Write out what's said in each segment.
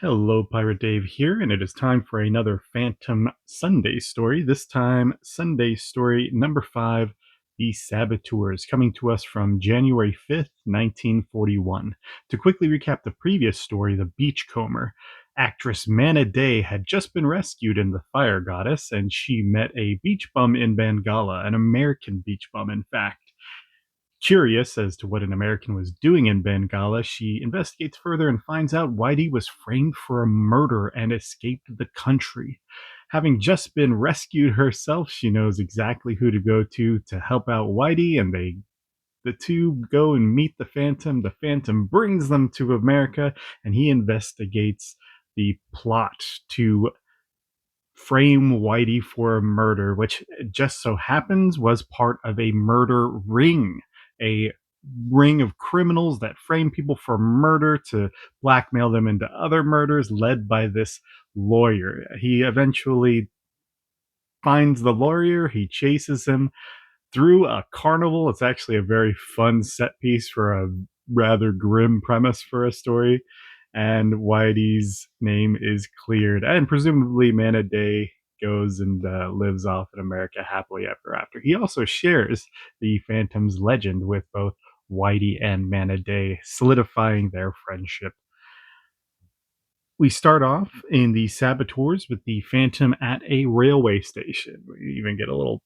Hello, Pirate Dave here, and it is time for another Phantom Sunday story. This time, Sunday story number 5, The Saboteurs, coming to us from January 5th, 1941. To quickly recap the previous story, The Beachcomber. Actress Mana Day had just been rescued in The Fire Goddess, and she met a beach bum in Bengala, an American beach bum, in fact. Curious as to what an American was doing in Bengala, she investigates further and finds out Whitey was framed for a murder and escaped the country. Having just been rescued herself, she knows exactly who to go to help out Whitey, and the two go and meet the Phantom. The Phantom brings them to America, and he investigates the plot to frame Whitey for a murder, which just so happens was part of a murder ring, a ring of criminals that frame people for murder to blackmail them into other murders, led by this lawyer. He eventually finds the lawyer, he chases him through a carnival. It's actually a very fun set piece for a rather grim premise for a story. And Whitey's name is cleared, and presumably Mana Day goes and lives off in America happily ever after. He also shares the Phantom's legend with both Whitey and Mana Day, solidifying their friendship. We start off in the Saboteurs with the Phantom at a railway station. We even get a little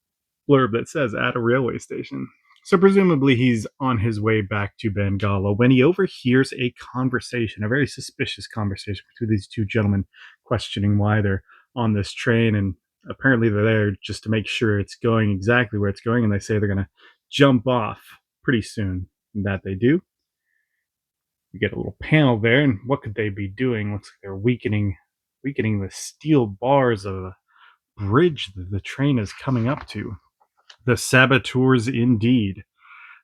blurb that says at a railway station. So presumably he's on his way back to Bengala when he overhears a conversation, a very suspicious conversation between these two gentlemen, questioning why they're on this train. And apparently they're there just to make sure it's going exactly where it's going. And they say they're going to jump off pretty soon. And that they do. You get a little panel there, and what could they be doing? Looks like they're weakening the steel bars of a bridge that the train is coming up to. The saboteurs indeed.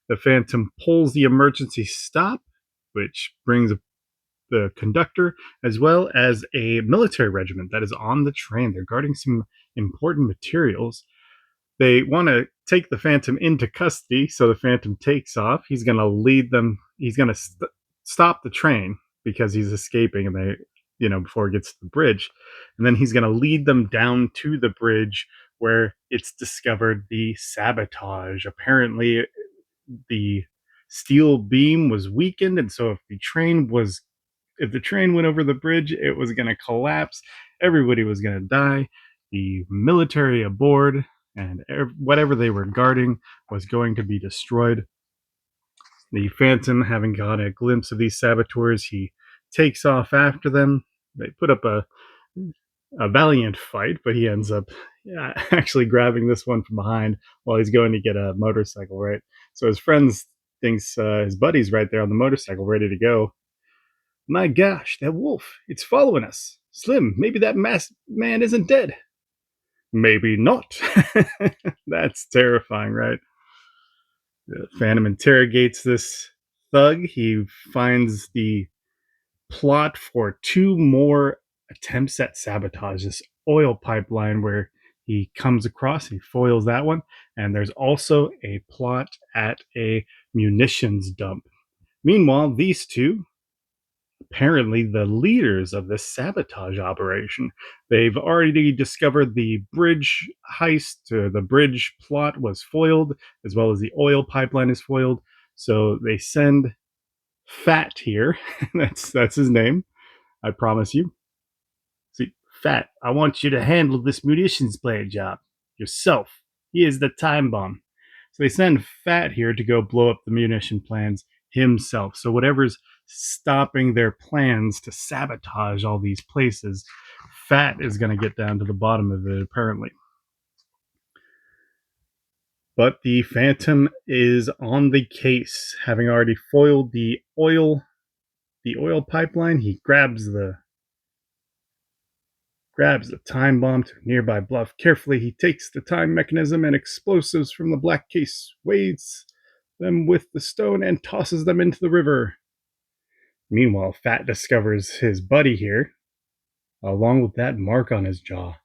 The Phantom pulls the emergency stop, which brings the conductor as well as a military regiment that is on the train. They're guarding some important materials. They want to take the Phantom into custody, so the Phantom takes off. He's going to lead them. He's going to stop the train because he's escaping, and before it gets to the bridge, and then he's going to lead them down to the bridge where it's discovered the sabotage. Apparently, the steel beam was weakened, and so if the train went over the bridge, it was going to collapse. Everybody was going to die. The military aboard and whatever they were guarding was going to be destroyed. The Phantom, having got a glimpse of these saboteurs, he takes off after them. They put up a valiant fight, but he ends up actually grabbing this one from behind while he's going to get a motorcycle, right? So his friends thinks his buddy's right there on the motorcycle, ready to go. My gosh, that wolf, it's following us. Slim, maybe that masked man isn't dead. Maybe not. That's terrifying, right? The Phantom interrogates this thug. He finds the plot for two more attempts at sabotage, this oil pipeline where he comes across, he foils that one, and there's also a plot at a munitions dump. Meanwhile, these two, apparently the leaders of this sabotage operation, they've already discovered the bridge heist. The bridge plot was foiled, as well as the oil pipeline is foiled. So they send Fat here. That's his name. I promise you. See, Fat, I want you to handle this munitions plant job yourself. He is the time bomb. So they send Fat here to go blow up the munition plants himself. So whatever's stopping their plans to sabotage all these places, Fat is going to get down to the bottom of it, apparently. But the Phantom is on the case, having already foiled the oil pipeline. He grabs the time bomb to a nearby bluff. Carefully, he takes the time mechanism and explosives from the black case, weights them with the stone, and tosses them into the river. Meanwhile, Fat discovers his buddy here, along with that mark on his jaw.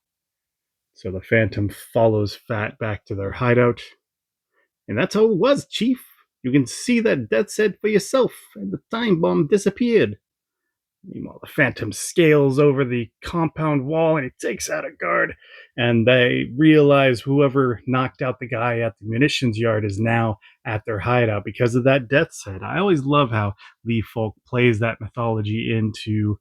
So the Phantom follows Fat back to their hideout. And that's how it was, Chief. You can see that death's head for yourself, and the time bomb disappeared. Meanwhile, the Phantom scales over the compound wall and he takes out a guard. And they realize whoever knocked out the guy at the munitions yard is now at their hideout because of that death set. I always love how Lee Falk plays that mythology into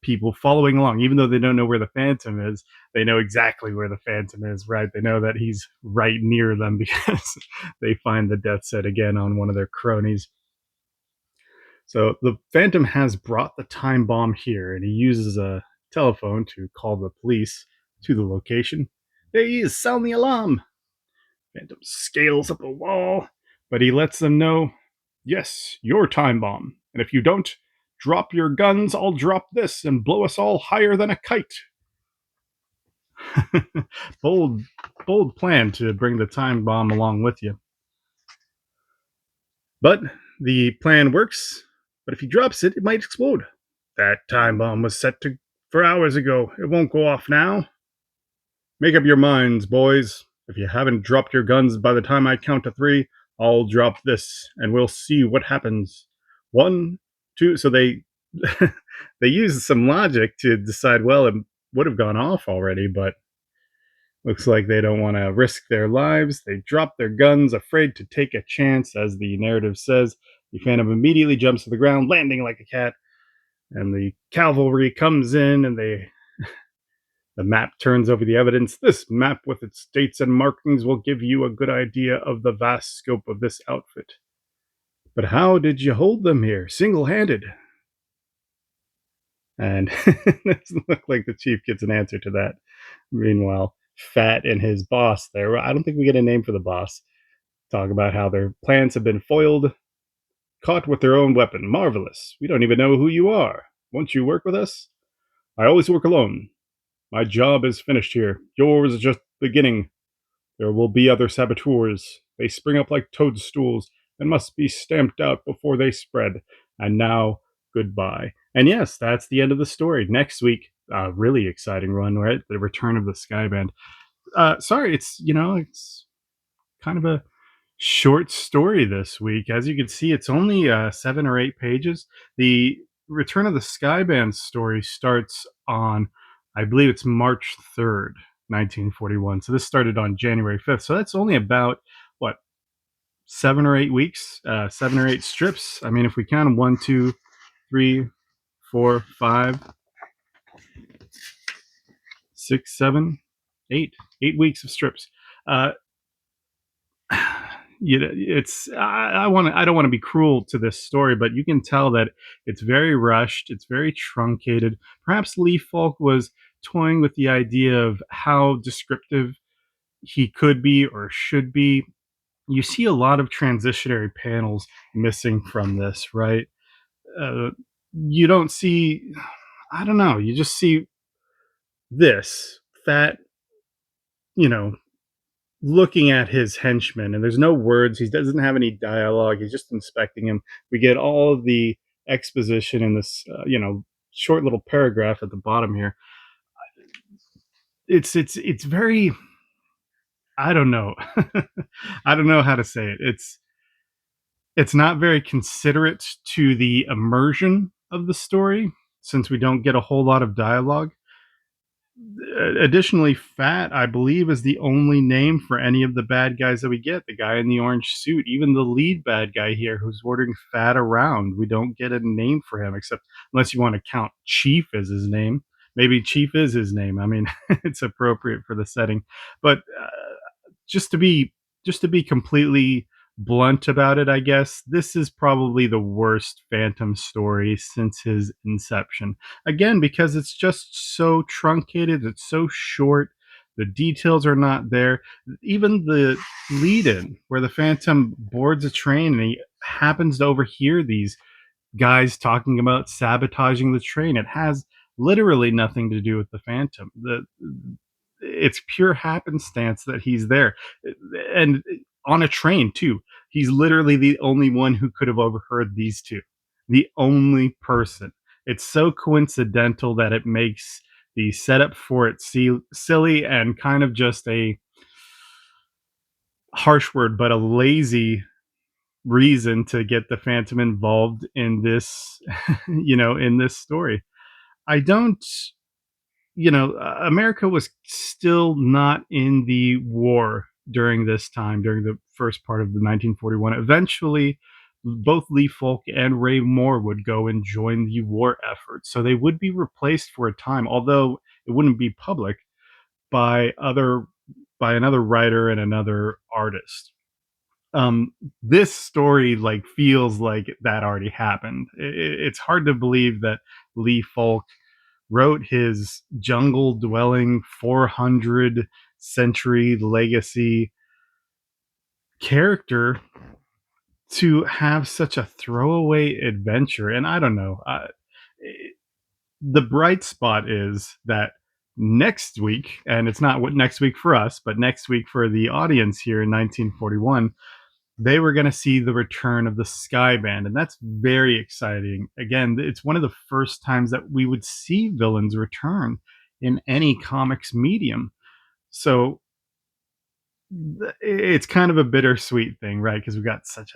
people following along, even though they don't know where the Phantom is. They know exactly where the Phantom is, right? They know that he's right near them because they find the death set again on one of their cronies. So the Phantom has brought the time bomb here, and he uses a telephone to call the police to the location. There he is, sound the alarm. Phantom scales up a wall, but he lets them know, yes, your time bomb. And if you don't drop your guns, I'll drop this and blow us all higher than a kite. bold, bold plan to bring the time bomb along with you. But the plan works. But if he drops it, it might explode. That time bomb was set to for hours ago. It won't go off now. Make up your minds, boys. If you haven't dropped your guns by the time I count to three, I'll drop this, and we'll see what happens. One, two. So they they use some logic to decide. Well, it would have gone off already, but looks like they don't want to risk their lives. They drop their guns, afraid to take a chance, as the narrative says. The Phantom immediately jumps to the ground, landing like a cat, and the cavalry comes in, and the map turns over the evidence. This map, with its dates and markings, will give you a good idea of the vast scope of this outfit. But how did you hold them here, single-handed? And it doesn't look like the chief gets an answer to that. Meanwhile, Fat and his boss there, I don't think we get a name for the boss, talk about how their plans have been foiled, caught with their own weapon. Marvelous. We don't even know who you are. Won't you work with us? I always work alone. My job is finished here. Yours is just beginning. There will be other saboteurs. They spring up like toadstools and must be stamped out before they spread. And now, goodbye. And yes, that's the end of the story. Next week, a really exciting run, right? The return of the Skyband. Sorry, it's kind of a short story this week. As you can see, it's only 7 or 8 pages. The Return of the Skyband story starts on, I believe it's March 3rd, 1941. So this started on January 5th. So that's only about, what, 7 or 8 weeks, 7 or 8 strips. I mean, if we count them, 1, 2, 3, 4, 5, 6, 7, 8, 8 weeks of strips. Uh, it's I don't want to be cruel to this story, but you can tell that it's very rushed, it's very truncated. Perhaps Lee Falk was toying with the idea of how descriptive he could be or should be. You see a lot of transitionary panels missing from this, right? uh, you don't see, I don't know, you just see this Fat, you know, looking at his henchman, and there's no words. He doesn't have any dialogue. He's just inspecting him. We get all of the exposition in this, short little paragraph at the bottom here. It's very, I don't know, I don't know how to say it. It's not very considerate to the immersion of the story, since we don't get a whole lot of dialogue. Additionally, Fat, I believe, is the only name for any of the bad guys that we get. The guy in the orange suit, even the lead bad guy here who's ordering Fat around, we don't get a name for him, except unless you want to count Chief as his name. Maybe Chief is his name. I mean, it's appropriate for the setting. But just to be completely blunt about it, I guess this is probably the worst Phantom story since his inception. Again, because it's just so truncated, it's so short, the details are not there. Even the lead in where the Phantom boards a train and he happens to overhear these guys talking about sabotaging the train, it has literally nothing to do with the Phantom. It's pure happenstance that he's there, and on a train too. He's literally the only one who could have overheard these two, the only person. It's so coincidental that it makes the setup for it silly and kind of just a harsh word, but a lazy reason to get the Phantom involved in this, in this story. I don't, America was still not in the war during this time, during the first part of the 1941. Eventually, both Lee Falk and Ray Moore would go and join the war effort. So they would be replaced for a time, although it wouldn't be public, by other by another writer and another artist. This story like feels like that already happened. It's hard to believe that Lee Falk wrote his jungle dwelling 400 century legacy character to have such a throwaway adventure. And I don't know. The bright spot is that next week, and it's not what next week for us, but next week for the audience here in 1941, they were going to see the return of the Sky Band, and that's very exciting. Again, it's one of the first times that we would see villains return in any comics medium. So it's kind of a bittersweet thing, right? Because we got such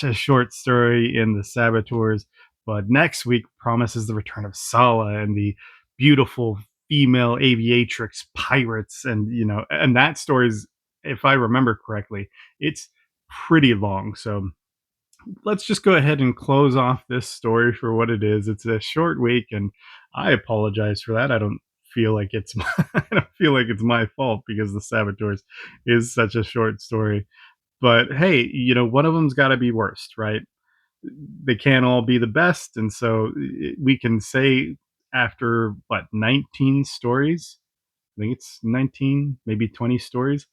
a short story in the Saboteurs, but next week promises the return of Sala and the beautiful female aviatrix pirates, and and that story's, if I remember correctly, it's pretty long. So let's just go ahead and close off this story for what it is. It's a short week, and I apologize for that. I don't feel like it's I don't feel like it's my fault because the Saboteurs is such a short story. But hey, one of them's got to be worst, right? They can't all be the best, and so we can say after what 19 stories, I think it's 19, maybe 20 stories,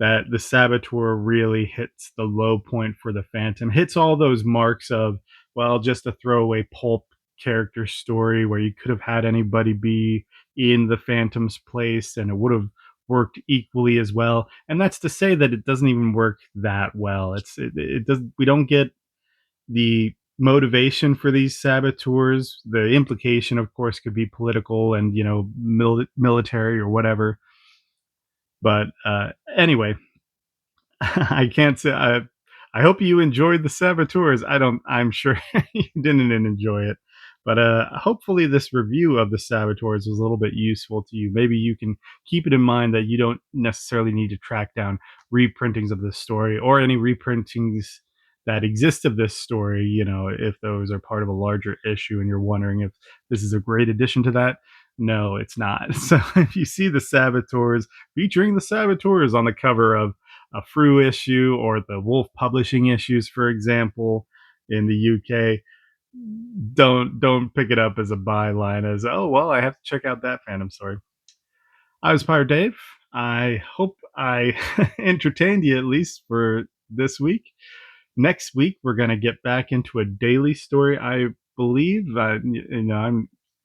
that the Saboteur really hits the low point for the Phantom, hits all those marks of, well, just a throwaway pulp character story where you could have had anybody be in the Phantom's place and it would have worked equally as well. And that's to say that it doesn't even work that well. It does, we don't get the motivation for these saboteurs. The implication, of course, could be political and military or whatever. But anyway, I can't say. I hope you enjoyed the Saboteurs. I don't. I'm sure you didn't enjoy it, but hopefully this review of the Saboteurs was a little bit useful to you. Maybe you can keep it in mind that you don't necessarily need to track down reprintings of this story or any reprintings that exist of this story. If those are part of a larger issue, and you're wondering if this is a great addition to that. No, it's not. So if you see the Saboteurs featuring the Saboteurs on the cover of a Frew issue or the Wolf Publishing issues, for example, in the UK, don't pick it up as a byline as, oh well, I have to check out that fandom story. I was Pirate Dave. I hope I entertained you at least for this week. Next week we're gonna get back into a daily story. I believe.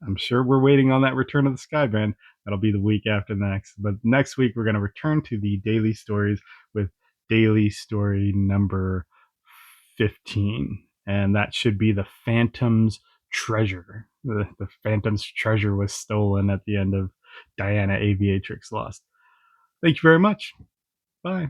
I'm sure we're waiting on that Return of the Skyban. That'll be the week after next. But next week we're gonna return to the daily stories with daily story number 15, and that should be the Phantom's Treasure. The Phantom's treasure was stolen at the end of Diana Aviatrix Lost. Thank you very much. Bye.